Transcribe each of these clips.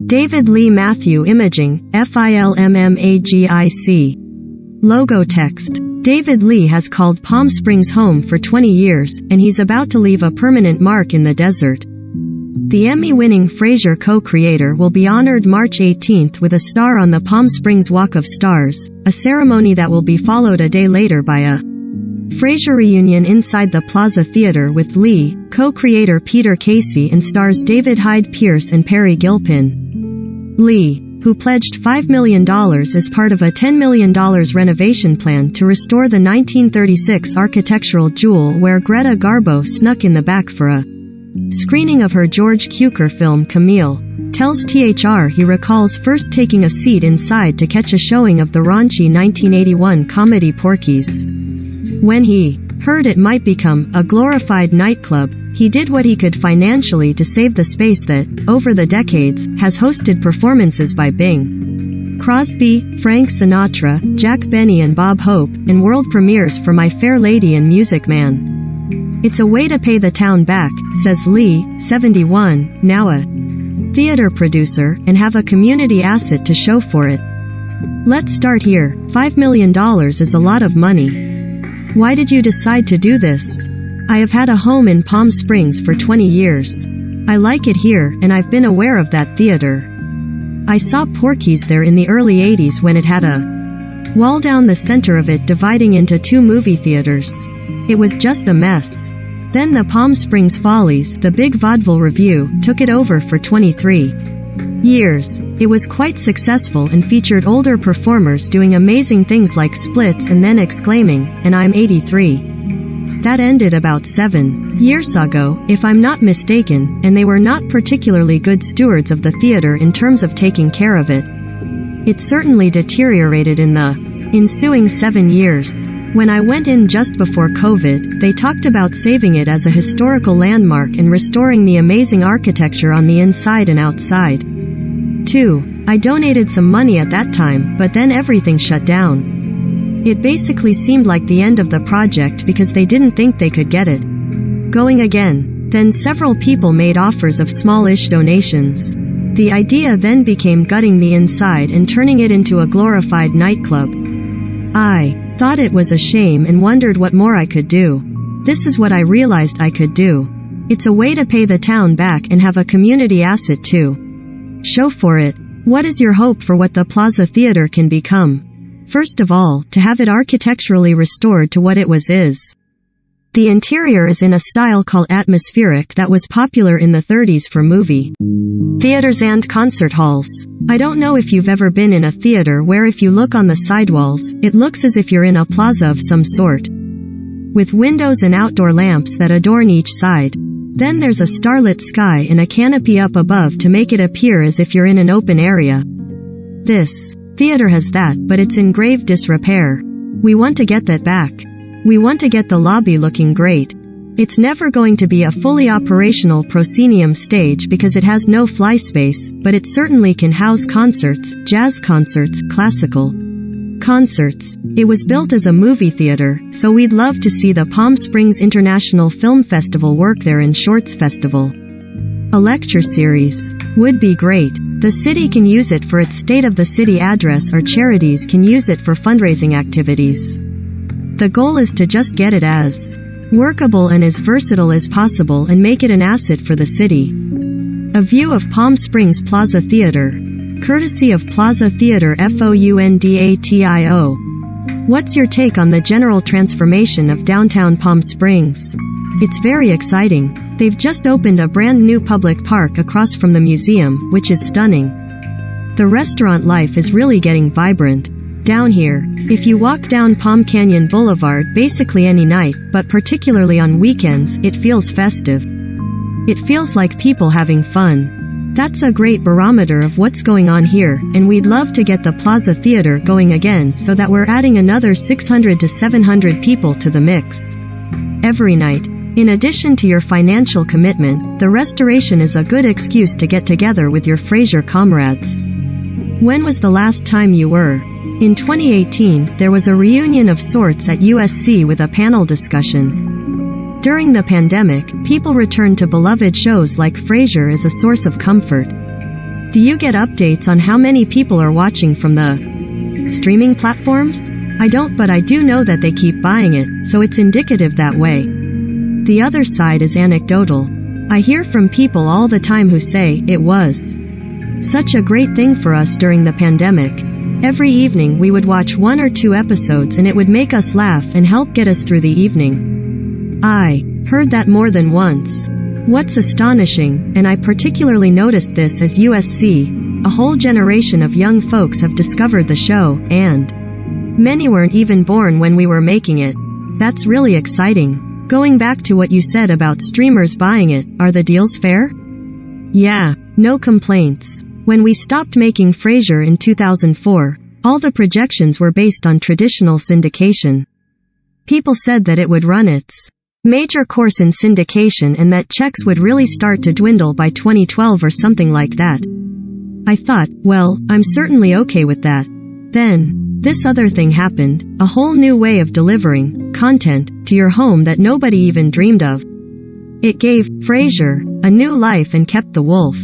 David Lee Matthew Imaging, FILMMAGIC. Logo text. David Lee has called Palm Springs home for 20 years, and he's about to leave a permanent mark in the desert. The Emmy-winning Frasier co-creator will be honored March 18 with a star on the Palm Springs Walk of Stars, a ceremony that will be followed a day later by a Frasier reunion inside the Plaza Theater with Lee, co-creator Peter Casey and stars David Hyde Pierce and Perry Gilpin. Lee, who pledged $5 million as part of a $10 million renovation plan to restore the 1936 architectural jewel where Greta Garbo snuck in the back for a screening of her George Cukor film Camille, tells THR he recalls first taking a seat inside to catch a showing of the raunchy 1981 comedy Porky's. When he heard it might become a glorified nightclub, he did what he could financially to save the space that, over the decades, has hosted performances by Bing Crosby, Frank Sinatra, Jack Benny and Bob Hope, and world premieres for My Fair Lady and Music Man. It's a way to pay the town back, says Lee, 71, now a theater producer, and have a community asset to show for it. Let's start here. $5 million is a lot of money. Why did you decide to do this? I have had a home in Palm Springs for 20 years. I like it here, and I've been aware of that theater. I saw Porky's there in the early 80s when it had a wall down the center of it dividing into two movie theaters. It was just a mess. Then the Palm Springs Follies, the big vaudeville review, took it over for 23 years. It was quite successful and featured older performers doing amazing things like splits and then exclaiming, "And I'm 83. That ended about 7 years ago, if I'm not mistaken, and they were not particularly good stewards of the theater in terms of taking care of it. It certainly deteriorated in the ensuing 7 years. When I went in just before COVID, they talked about saving it as a historical landmark and restoring the amazing architecture on the inside and outside. 2. I donated some money at that time, but then everything shut down. It basically seemed like the end of the project because they didn't think they could get it going again. Then several people made offers of small-ish donations. The idea then became gutting the inside and turning it into a glorified nightclub. I thought it was a shame and wondered what more I could do. This is what I realized I could do. It's a way to pay the town back and have a community asset too. Show for it. What is your hope for what the Plaza Theater can become? First of all, to have it architecturally restored to what it was is. The interior is in a style called atmospheric that was popular in the 30s for movie theaters and concert halls. I don't know if you've ever been in a theater where if you look on the sidewalls, it looks as if you're in a plaza of some sort. With windows and outdoor lamps that adorn each side. Then there's a starlit sky and a canopy up above to make it appear as if you're in an open area. This theater has that, but it's in grave disrepair. We want to get that back. We want to get the lobby looking great. It's never going to be a fully operational proscenium stage because it has no fly space, but it certainly can house concerts, jazz concerts, classical concerts. It was built as a movie theater, so we'd love to see the Palm Springs International Film Festival work there in Shorts Festival. A lecture series would be great. The city can use it for its State of the City address or charities can use it for fundraising activities. The goal is to just get it as workable and as versatile as possible and make it an asset for the city. A view of Palm Springs Plaza Theater. Courtesy of Plaza Theater FOUNDATIO. What's your take on the general transformation of downtown Palm Springs? It's very exciting. They've just opened a brand new public park across from the museum, which is stunning. The restaurant life is really getting vibrant down here. If you walk down Palm Canyon Boulevard basically any night, but particularly on weekends, it feels festive. It feels like people having fun. That's a great barometer of what's going on here, and we'd love to get the Plaza Theater going again so that we're adding another 600 to 700 people to the mix every night. In addition to your financial commitment, the restoration is a good excuse to get together with your Frasier comrades. When was the last time you were? In 2018, there was a reunion of sorts at USC with a panel discussion. During the pandemic, people returned to beloved shows like Frasier as a source of comfort. Do you get updates on how many people are watching from the streaming platforms? I don't, but I do know that they keep buying it, so it's indicative that way. The other side is anecdotal. I hear from people all the time who say, it was such a great thing for us during the pandemic. Every evening we would watch 1 or 2 episodes and it would make us laugh and help get us through the evening. I heard that more than once. What's astonishing, and I particularly noticed this as USC, a whole generation of young folks have discovered the show, and many weren't even born when we were making it. That's really exciting. Going back to what you said about streamers buying it, are the deals fair? Yeah, no complaints. When we stopped making Frasier in 2004, all the projections were based on traditional syndication. People said that it would run its major course in syndication and that checks would really start to dwindle by 2012 or something like that. I thought, well, I'm certainly okay with that. Then, this other thing happened, a whole new way of delivering content to your home that nobody even dreamed of. It gave Frasier a new life and kept the wolf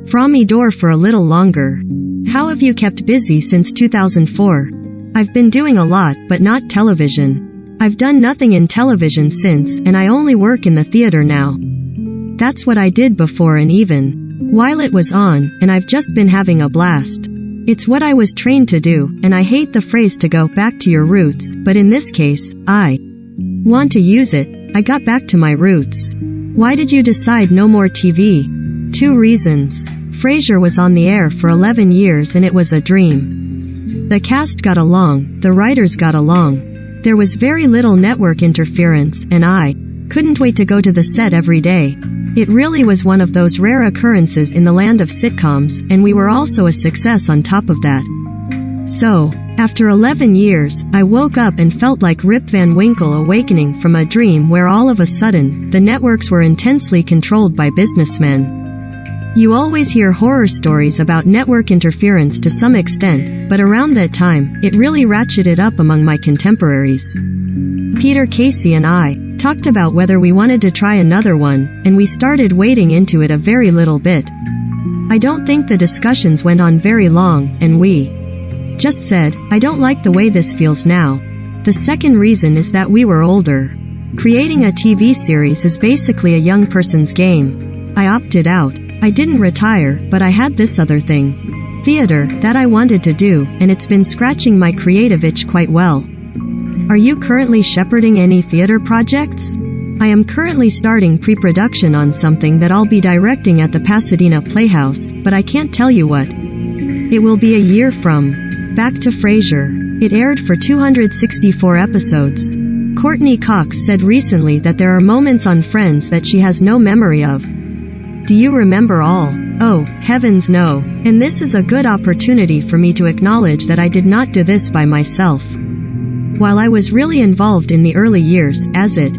from me door for a little longer. How have you kept busy since 2004? I've been doing a lot, but not television. I've done nothing in television since, and I only work in the theater now. That's what I did before and even while it was on, and I've just been having a blast. It's what I was trained to do, and I hate the phrase to go back to your roots, but in this case, I want to use it. I got back to my roots. Why did you decide no more TV? 2 reasons. Frasier was on the air for 11 years and it was a dream. The cast got along, the writers got along. There was very little network interference, and I couldn't wait to go to the set every day. It really was one of those rare occurrences in the land of sitcoms, and we were also a success on top of that. So, after 11 years, I woke up and felt like Rip Van Winkle awakening from a dream where all of a sudden, the networks were intensely controlled by businessmen. You always hear horror stories about network interference to some extent, but around that time, it really ratcheted up among my contemporaries. Peter Casey and I talked about whether we wanted to try another one, and we started wading into it a very little bit. I don't think the discussions went on very long, and we just said, I don't like the way this feels now. The second reason is that we were older. Creating a TV series is basically a young person's game. I opted out. I didn't retire, but I had this other thing. Theater, that I wanted to do, and it's been scratching my creative itch quite well. Are you currently shepherding any theater projects? I am currently starting pre-production on something that I'll be directing at the Pasadena Playhouse, but I can't tell you what. It will be a year from Back to Frasier. It aired for 264 episodes. Courtney Cox said recently that there are moments on Friends that she has no memory of. Do you remember all? Oh, heavens no. And this is a good opportunity for me to acknowledge that I did not do this by myself. While I was really involved in the early years, as it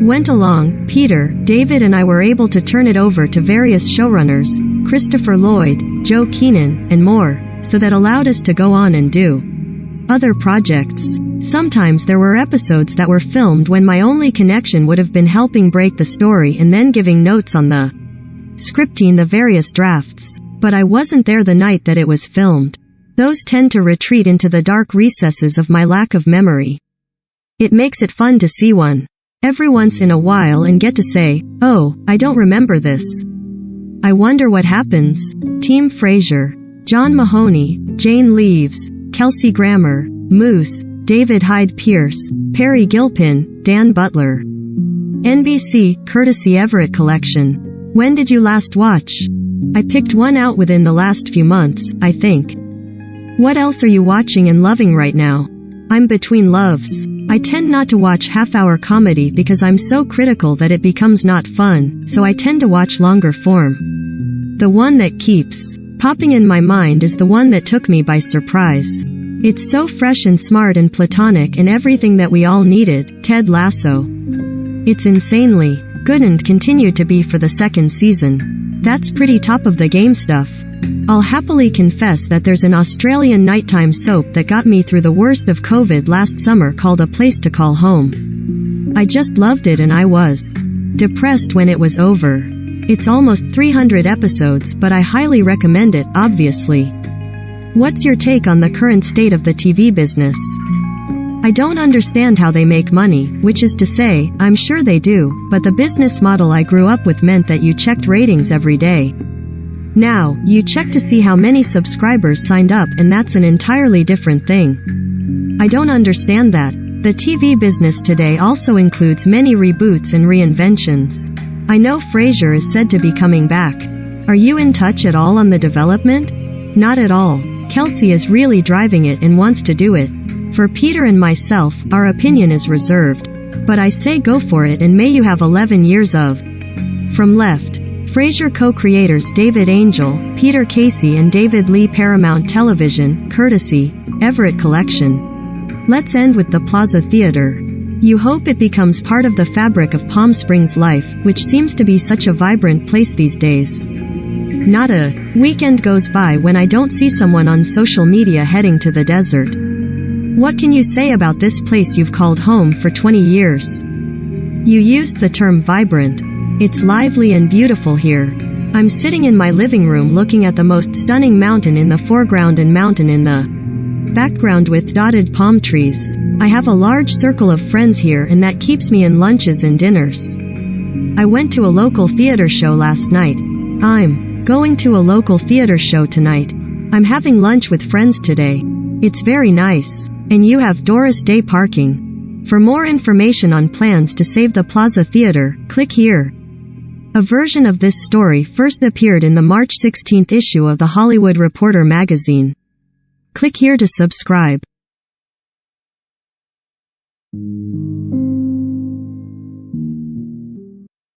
went along, Peter, David and I were able to turn it over to various showrunners, Christopher Lloyd, Joe Keenan, and more, so that allowed us to go on and do other projects. Sometimes there were episodes that were filmed when my only connection would have been helping break the story and then giving notes on the scripting the various drafts. But I wasn't there the night that it was filmed. Those tend to retreat into the dark recesses of my lack of memory. It makes it fun to see one every once in a while and get to say, oh, I don't remember this. I wonder what happens. Team Frasier. John Mahoney, Jane Leaves, Kelsey Grammer, Moose, David Hyde Pierce, Perry Gilpin, Dan Butler. NBC, Courtesy Everett Collection. When did you last watch? I picked one out within the last few months, I think. What else are you watching and loving right now? I'm between loves. I tend not to watch half-hour comedy because I'm so critical that it becomes not fun, so I tend to watch longer form. The one that keeps popping in my mind is the one that took me by surprise. It's so fresh and smart and platonic and everything that we all needed, Ted Lasso. It's insanely good and continued to be for the second season. That's pretty top of the game stuff. I'll happily confess that there's an Australian nighttime soap that got me through the worst of COVID last summer called A Place to Call Home. I just loved it and I was depressed when it was over. It's almost 300 episodes, but I highly recommend it, obviously. What's your take on the current state of the TV business? I don't understand how they make money, which is to say, I'm sure they do, but the business model I grew up with meant that you checked ratings every day. Now, you check to see how many subscribers signed up, and that's an entirely different thing. I don't understand that. The TV business today also includes many reboots and reinventions. I know Frasier is said to be coming back. Are you in touch at all on the development? Not at all. Kelsey is really driving it and wants to do it. For Peter and myself, our opinion is reserved. But I say go for it, and may you have 11 years of. From Left. Frasier co-creators David Angel, Peter Casey and David Lee. Paramount Television, courtesy, Everett Collection. Let's end with the Plaza Theater. You hope it becomes part of the fabric of Palm Springs life, which seems to be such a vibrant place these days. Not a weekend goes by when I don't see someone on social media heading to the desert. What can you say about this place you've called home for 20 years? You used the term vibrant. It's lively and beautiful here. I'm sitting in my living room looking at the most stunning mountain in the foreground and mountain in the background with dotted palm trees. I have a large circle of friends here, and that keeps me in lunches and dinners. I went to a local theater show last night. I'm going to a local theater show tonight. I'm having lunch with friends today. It's very nice. And you have Doris Day parking. For more information on plans to save the Plaza Theater, click here. A version of this story first appeared in the March 16 issue of The Hollywood Reporter magazine. Click here to subscribe.